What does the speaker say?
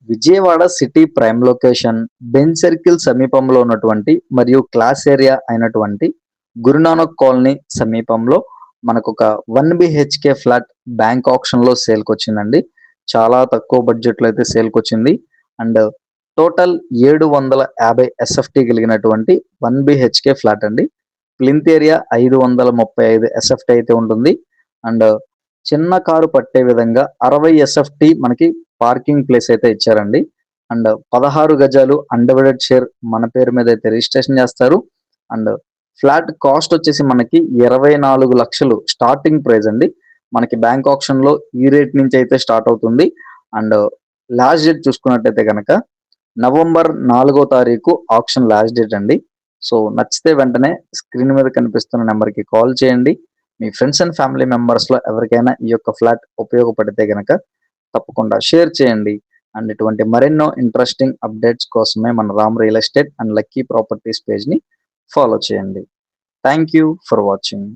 Vijayawada city prime location, Benz circle సమీపంలో ఉన్నటువంటి మరియు క్లాస్ ఏరియా అయినటువంటి గురునానక్ కాలనీ సమీపంలో మనకొక 1 బిహెచ్‌కే ఫ్లాట్ బ్యాంక్ ఆక్షన్‌లో సేల్‌కొచ్చిందండి. చాలా తక్కువ బడ్జెట్‌లో అయితే సేల్‌కొచ్చింది. అండ్ టోటల్ 750 ఎస్ఎఫ్‌టీ కలిగినటువంటి 1 బిహెచ్‌కే ఫ్లాట్ అండి. ప్లింత్ ఏరియా 535 ఎస్ఎఫ్‌టీ అయితే ఉంటుంది. అండ్ చిన్న కారు పట్టే విధంగా 60 ఎస్ఎఫ్‌టీ మనకి పార్కింగ్ ప్లేస్ అయితే ఇచ్చారండి. అండ్ 16 గజాలు అన్‌డివైడెడ్ షేర్ మన పేరు మీద అయితే రిజిస్ట్రేషన్ చేస్తారు. అండ్ ఫ్లాట్ కాస్ట్ వచ్చేసి మనకి 24,00,000 స్టార్టింగ్ ప్రైస్ అండి. మనకి బ్యాంక్ ఆక్షన్‌లో ఈ రేట్ నుంచి అయితే స్టార్ట్ అవుతుంది. అండ్ లాస్ట్ డేట్ చూసుకున్నట్టయితే గనక నవంబర్ 4వ తారీఖు ఆక్షన్ లాస్ట్ డేట్ అండి. సో నచ్చితే వెంటనే స్క్రీన్ మీద కనిపిస్తున్న నెంబర్‌కి కాల్ చేయండి. మీ ఫ్రెండ్స్ అండ్ ఫ్యామిలీ మెంబర్స్‌లో ఎవరికైనా ఈ యొక్క ఫ్లాట్ ఉపయోగపడితే గనక తప్పకుండా షేర్ చేయండి. అండ్ ఇటువంటి మరెన్నో ఇంట్రెస్టింగ్ అప్డేట్స్ కోసమే మన Ram real estate and lucky properties పేజ్‌ని ఫాలో చేయండి. Thank you for watching.